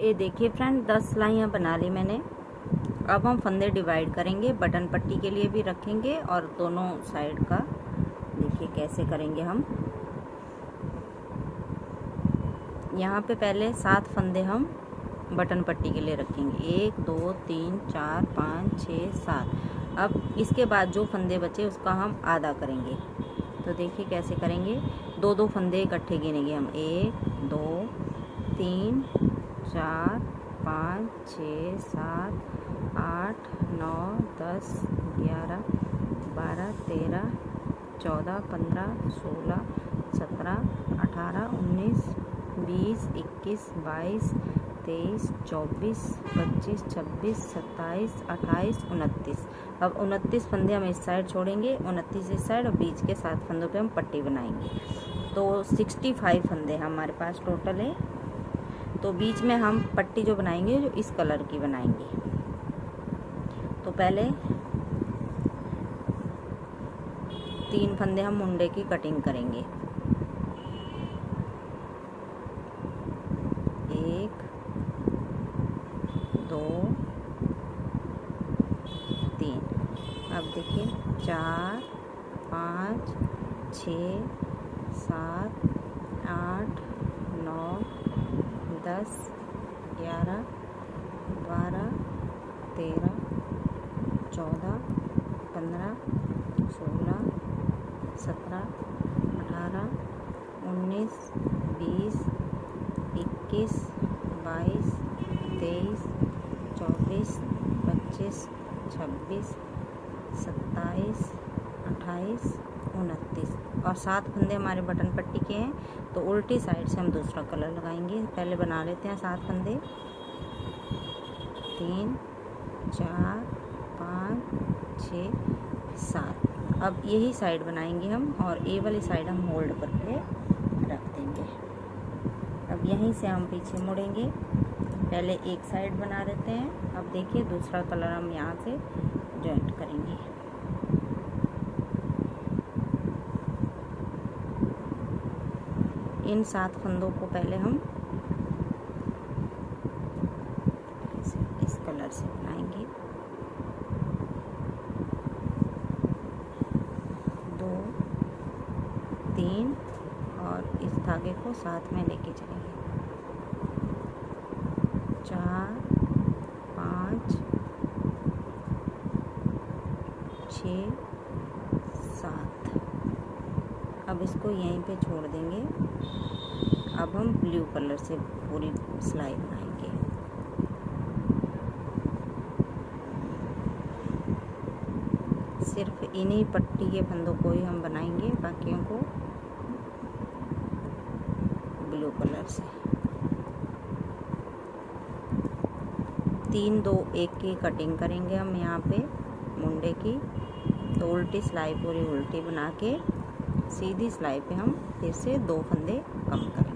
ये देखिए फ्रेंड 10 सिलाइयाँ बना ली मैंने। अब हम फंदे डिवाइड करेंगे, बटन पट्टी के लिए भी रखेंगे और दोनों साइड का देखिए कैसे करेंगे हम। यहाँ पे पहले 7 फंदे हम बटन पट्टी के लिए रखेंगे, 1 2 3 4 5 6 7। अब इसके बाद जो फंदे बचे उसका हम आधा करेंगे। तो देखिए कैसे करेंगे, 2 फंदे इकट्ठे गिनेंगे हम, 1 2 3 4 5 6 7 8 9 10 11 12 13 14 15 16 17 18 19 20 21 22 23 24 25 26 27 28 29। अब 29 फंदे हम इस साइड छोड़ेंगे, 29 इस साइड और बीच के 7 फंदों पे हम पट्टी बनाएंगे। तो 65 फंदे हमारे पास टोटल है। तो बीच में हम पट्टी जो बनाएंगे जो इस कलर की बनाएंगे। तो पहले 3 फंदे हम मुंडे की कटिंग करेंगे, 1 2 3। अब देखिए 4 5 6 7 8 9 10 11 12 13 14 15 16 17 18 19 20 21 22 23 24 25 26 27 28 29। और 7 फंदे हमारे बटन पट्टी के हैं, तो उल्टी साइड से हम दूसरा कलर लगाएंगे। पहले बना लेते हैं 7 फंदे, 3 4 5 6 7। अब यही साइड बनाएंगे हम और ये वाली साइड हम होल्ड करके रख देंगे। अब यहीं से हम पीछे मुड़ेंगे, पहले एक साइड बना लेते हैं। अब देखिए दूसरा कलर हम यहाँ से जॉइंट करेंगे। इन 7 फंदों को पहले हम इस कलर से बनाएंगे, 2 3 और इस धागे को साथ में लेके चलेंगे, 4 5 6 7। अब इसको यहीं पे छोड़ देंगे। अब हम ब्लू कलर से पूरी सिलाई बनाएंगे। सिर्फ इन्हीं पट्टी के फंदों को ही हम बनाएंगे, बाकियों को ब्लू कलर से। 3 2 1 की कटिंग करेंगे हम यहाँ पे मुंडे की। तो उल्टी सिलाई पूरी उल्टी बना के सीधी सिलाई पे हम फिर से 2 फंदे कम करेंगे।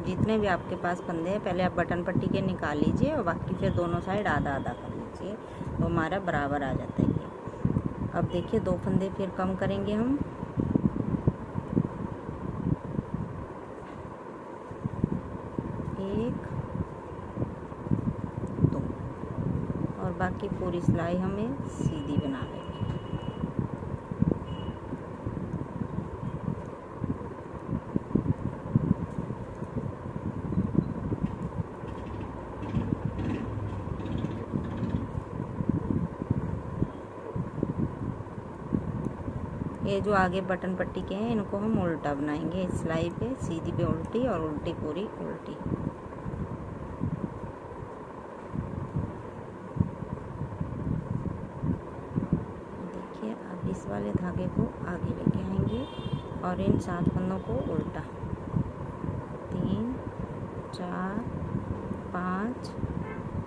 जितने भी आपके पास फंदे हैं पहले आप बटन पट्टी के निकाल लीजिए और बाकी फिर दोनों साइड आधा आधा कर लीजिए, तो हमारा बराबर आ जाता है ये। अब देखिए 2 फंदे फिर कम करेंगे हम, 1 2 और बाकी पूरी सिलाई हमें सीधी बना लेंगे। ये जो आगे बटन पट्टी के हैं इनको हम उल्टा बनाएंगे, इस सिलाई पे सीधी पे उल्टी और उल्टी पूरी उल्टी। देखिए अब इस वाले धागे को आगे लेके आएंगे और इन 7 फंदों को उल्टा, 3 4 5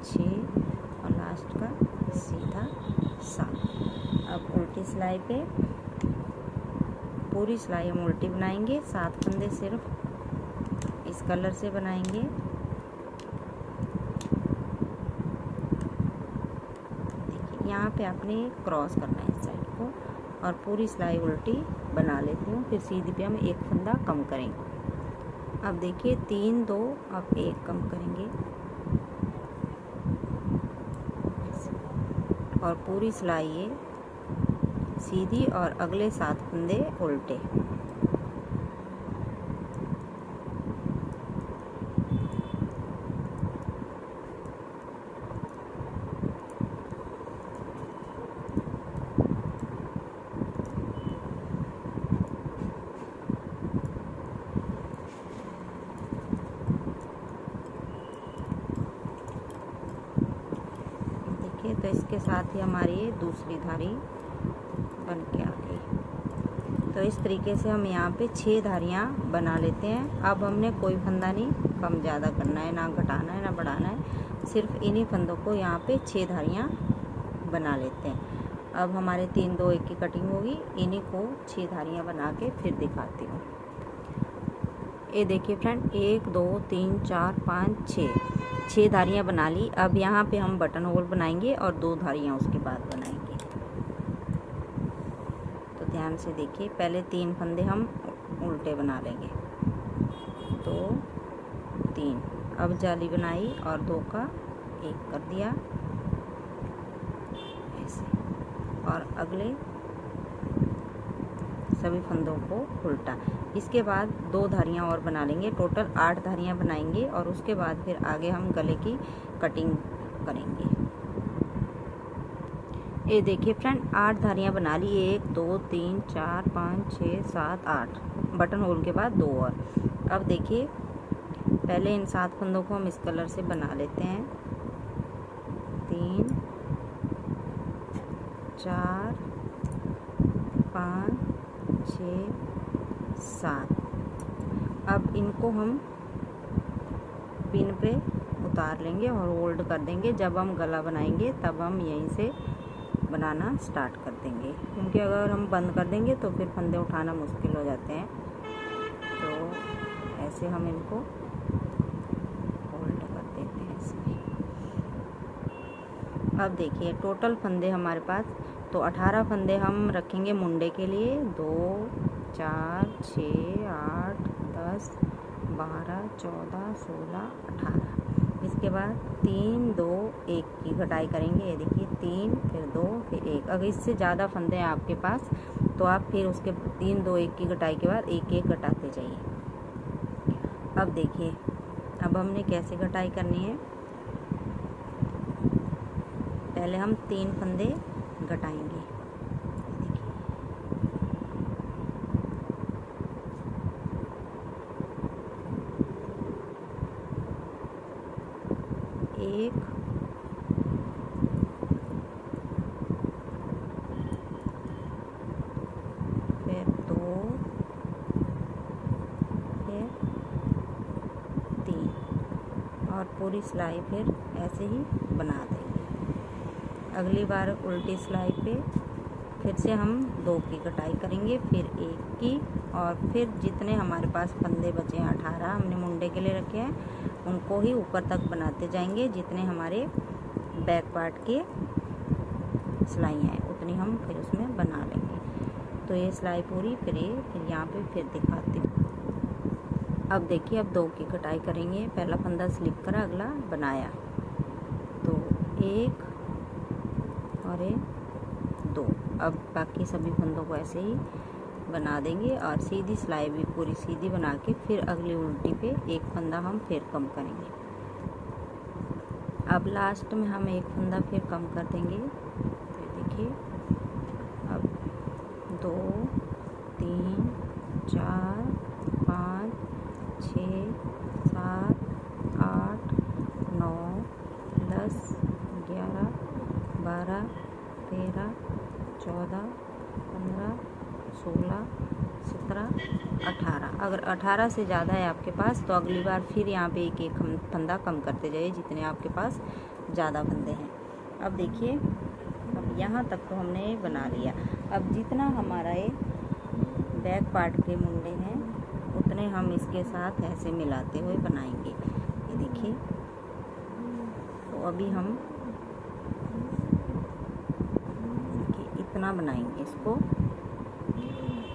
6 और लास्ट का सीधा 7। अब उल्टी सिलाई पे पूरी सिलाई हम उल्टी बनाएंगे, 7 फंदे सिर्फ इस कलर से बनाएंगे यहाँ पे आपने क्रॉस करना है इस साइड को और पूरी सिलाई उल्टी बना लेती हूँ। फिर सीधी पे हम एक फंदा कम करेंगे। अब देखिए 3 2 अब 1 कम करेंगे और पूरी सिलाई ये सीधी और अगले 7 फंदे उल्टे। तो इसके साथ ही हमारी ये दूसरी धारी बन के आ गई। तो इस तरीके से हम यहाँ पे 6 धारियाँ बना लेते हैं। अब हमने कोई फंदा नहीं कम ज़्यादा करना है, ना घटाना है ना बढ़ाना है, सिर्फ इन्हीं फंदों को यहाँ पे 6 धारियाँ बना लेते हैं। अब हमारे 3 2 1 की कटिंग होगी, इन्हीं को 6 धारियाँ बना के फिर दिखाती हूँ। ये देखिए फ्रेंड 1 2 3 4 5 6 धारियाँ बना ली। अब यहाँ पे हम बटन होल बनाएंगे और 2 धारियाँ उसके बाद बनाएंगे। तो ध्यान से देखिए, पहले 3 फंदे हम उल्टे बना लेंगे, 2 3। अब जाली बनाई और 2 का 1 कर दिया ऐसे, और अगले सभी फंदों को उल्टा। इसके बाद 2 धारियाँ और बना लेंगे, टोटल 8 धारियाँ बनाएंगे और उसके बाद फिर आगे हम गले की कटिंग करेंगे। ये देखिए फ्रेंड 8 धारियाँ बना ली, 1 2 3 4 5 6 7 8, बटन होल के बाद 2 और। अब देखिए पहले इन 7 फंदों को हम इस कलर से बना लेते हैं, 3 4 5 6 7। अब इनको हम पिन पे उतार लेंगे और होल्ड कर देंगे। जब हम गला बनाएंगे तब हम यहीं से बनाना स्टार्ट कर देंगे, क्योंकि अगर हम बंद कर देंगे तो फिर फंदे उठाना मुश्किल हो जाते हैं। तो ऐसे हम इनको होल्ड कर देते हैं इसमें। अब देखिए टोटल फंदे हमारे पास, तो 18 फंदे हम रखेंगे मुंडे के लिए, 2 4 6 8 10 12 14 16 18। इसके बाद 3 2 1 की घटाई करेंगे। ये देखिए 3 फिर 2 फिर 1। अगर इससे ज़्यादा फंदे हैं आपके पास तो आप फिर उसके 3 2 1 की घटाई के बाद 1 1 घटाते जाइए। अब देखिए अब हमने कैसे घटाई करनी है। पहले हम 3 फंदे घटाएंगे, एक फिर 2 फिर 3 और पूरी सिलाई फिर ऐसे ही बना देंगे। अगली बार उल्टी सिलाई पे फिर से हम 2 की कटाई करेंगे, फिर 1 की, और फिर जितने हमारे पास फंदे बचे हैं 18 हमने मुंडे के लिए रखे हैं, उनको ही ऊपर तक बनाते जाएंगे। जितने हमारे बैक पार्ट के सिलाइयाँ हैं उतनी हम फिर उसमें बना लेंगे। तो ये सिलाई पूरी फिर यहाँ पे फिर दिखाती हूँ। अब देखिए अब 2 की कटाई करेंगे। पहला फंदा स्लिप करा, अगला बनाया, तो 1 और 2। अब बाकी सभी फंदों को ऐसे ही बना देंगे और सीधी सिलाई भी पूरी सीधी बना के फिर अगली उल्टी पे 1 फंदा हम फिर कम करेंगे। अब लास्ट में हम 1 फंदा फिर कम कर देंगे। तो देखिए अब 2 3 4 5 6 7 8 9 10 11 12 13 14 15 16 17 18। अगर 18 से ज़्यादा है आपके पास तो अगली बार फिर यहाँ पे 1 1 फंदा कम करते जाइए जितने आपके पास ज़्यादा फंदे हैं। अब देखिए अब यहाँ तक तो हमने बना लिया। अब जितना हमारा ये बैक पार्ट के मुंडे हैं उतने हम इसके साथ ऐसे मिलाते हुए बनाएंगे। ये देखिए, तो अभी हम इतना बनाएंगे इसको,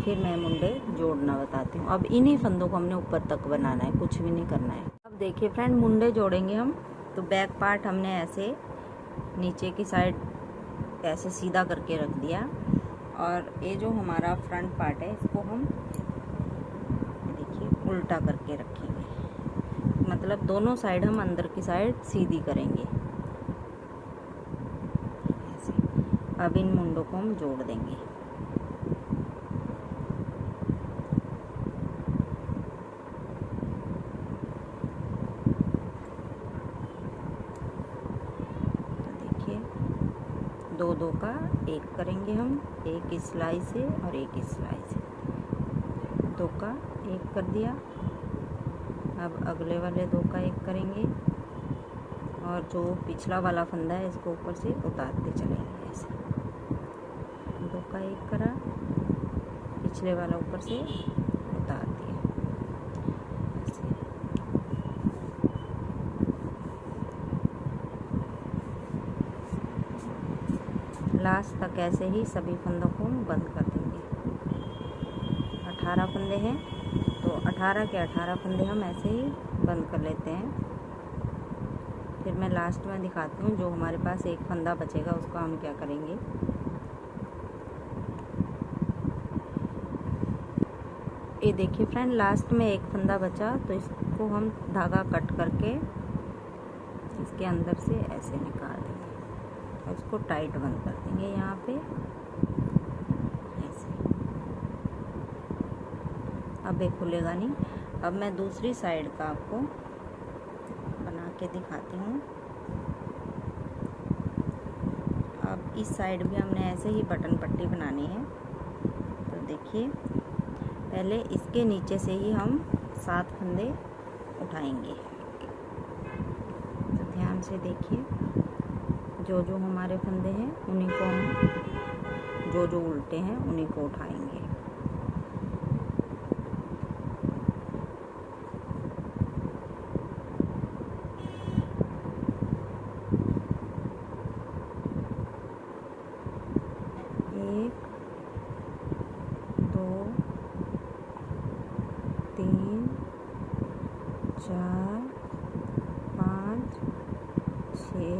फिर मैं मुंडे जोड़ना बताती हूँ। अब इन्हीं फंदों को हमने ऊपर तक बनाना है, कुछ भी नहीं करना है। अब देखिए फ्रेंड, मुंडे जोड़ेंगे हम। तो बैक पार्ट हमने ऐसे नीचे की साइड ऐसे सीधा करके रख दिया, और ये जो हमारा फ्रंट पार्ट है इसको हम देखिए उल्टा करके रखेंगे, मतलब दोनों साइड हम अंदर की साइड सीधी करेंगे ऐसे। अब इन मुंडों को हम जोड़ देंगे। दो दो का एक करेंगे हम, एक सिलाई से और एक सिलाई से, दो का एक कर दिया। अब अगले वाले दो का एक करेंगे, और जो पिछला वाला फंदा है इसको ऊपर से उतारते चलेंगे ऐसे। दो का एक करा, पिछले वाला ऊपर से उतार दिया ऐसे। लास्ट तक ऐसे ही सभी फंदों को बंद कर देंगे। 18 फंदे हैं, तो 18 के 18 फंदे हम ऐसे ही बंद कर लेते हैं। फिर मैं लास्ट में दिखाती हूँ, जो हमारे पास एक फंदा बचेगा उसका हम क्या करेंगे। ये देखिए फ्रेंड, लास्ट में एक फंदा बचा, तो इसको हम धागा कट करके इसके अंदर से ऐसे निकाल देंगे और इसको टाइट बंद कर देंगे यहाँ पे ऐसे। अब ये खुलेगा नहीं। अब मैं दूसरी साइड का आपको बना के दिखाती हूँ। अब इस साइड भी हमने ऐसे ही बटन पट्टी बनानी है। तो देखिए, पहले इसके नीचे से ही हम 7 फंदे उठाएंगे। तो ध्यान से देखिए, जो जो हमारे फंदे हैं उन्हीं को हम, जो जो उल्टे हैं उन्हीं को उठाएंगे। एक, दो, 3, 4, 5, 6,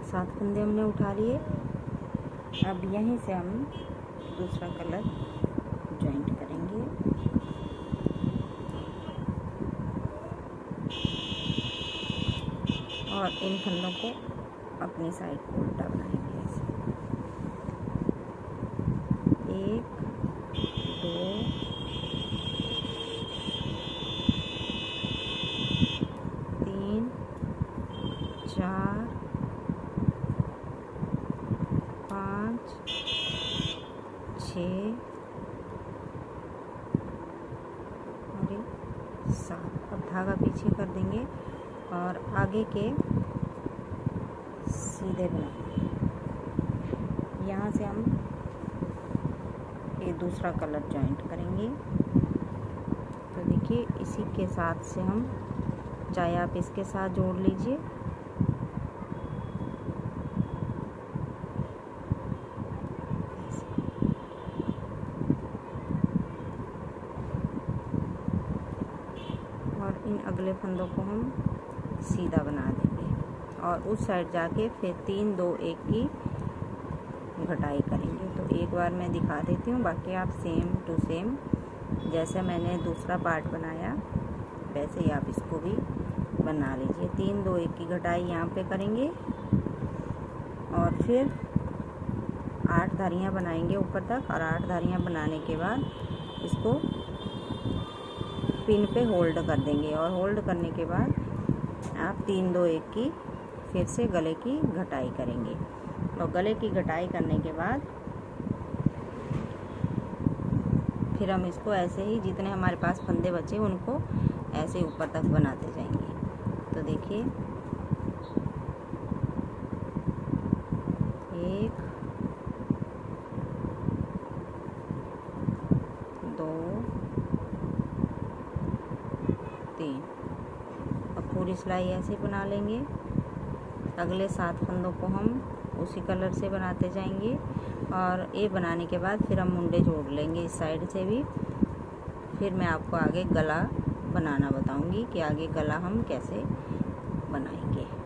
7 फंदे हमने उठा लिए। अब यहीं से हम दूसरा कलर जॉइंट करेंगे। और इन फंदों को अपनी साइड को उल्टा बनाएंगे ऐसे। 1, 2, 3, 4, 5, 6 और 7। अब धागा पीछे कर देंगे और आगे के सीधे बनाएंगे। यहाँ से हम ये दूसरा कलर जॉइंट करेंगे। तो देखिए, इसी के साथ से हम, चाहे आप इसके साथ जोड़ लीजिए, और इन अगले फंदों को हम सीधा बना देंगे और उस साइड जाके फिर 3, 2, 1 की घटाई करेंगे। तो एक बार मैं दिखा देती हूँ, बाकी आप सेम टू सेम जैसे मैंने दूसरा पार्ट बनाया वैसे ही आप इसको भी बना लीजिए। 3, 2, 1 की घटाई यहाँ पे करेंगे और फिर 8 धारियाँ बनाएंगे ऊपर तक, और 8 धारियाँ बनाने के बाद इसको पिन पे होल्ड कर देंगे। और होल्ड करने के बाद आप 3, 2, 1 की फिर से गले की घटाई करेंगे। और गले की घटाई करने के बाद फिर हम इसको ऐसे ही, जितने हमारे पास फंदे बचे उनको ऐसे ऊपर तक बनाते जाएंगे। तो देखिए, 1, 2, 3। अब पूरी सिलाई ऐसे बना लेंगे अगले 7 फंदों को हम उसी कलर से बनाते जाएंगे और ये बनाने के बाद फिर हम मुंडे जोड़ लेंगे इस साइड से भी। फिर मैं आपको आगे गला बनाना बताऊंगी कि आगे गला हम कैसे बनाएंगे।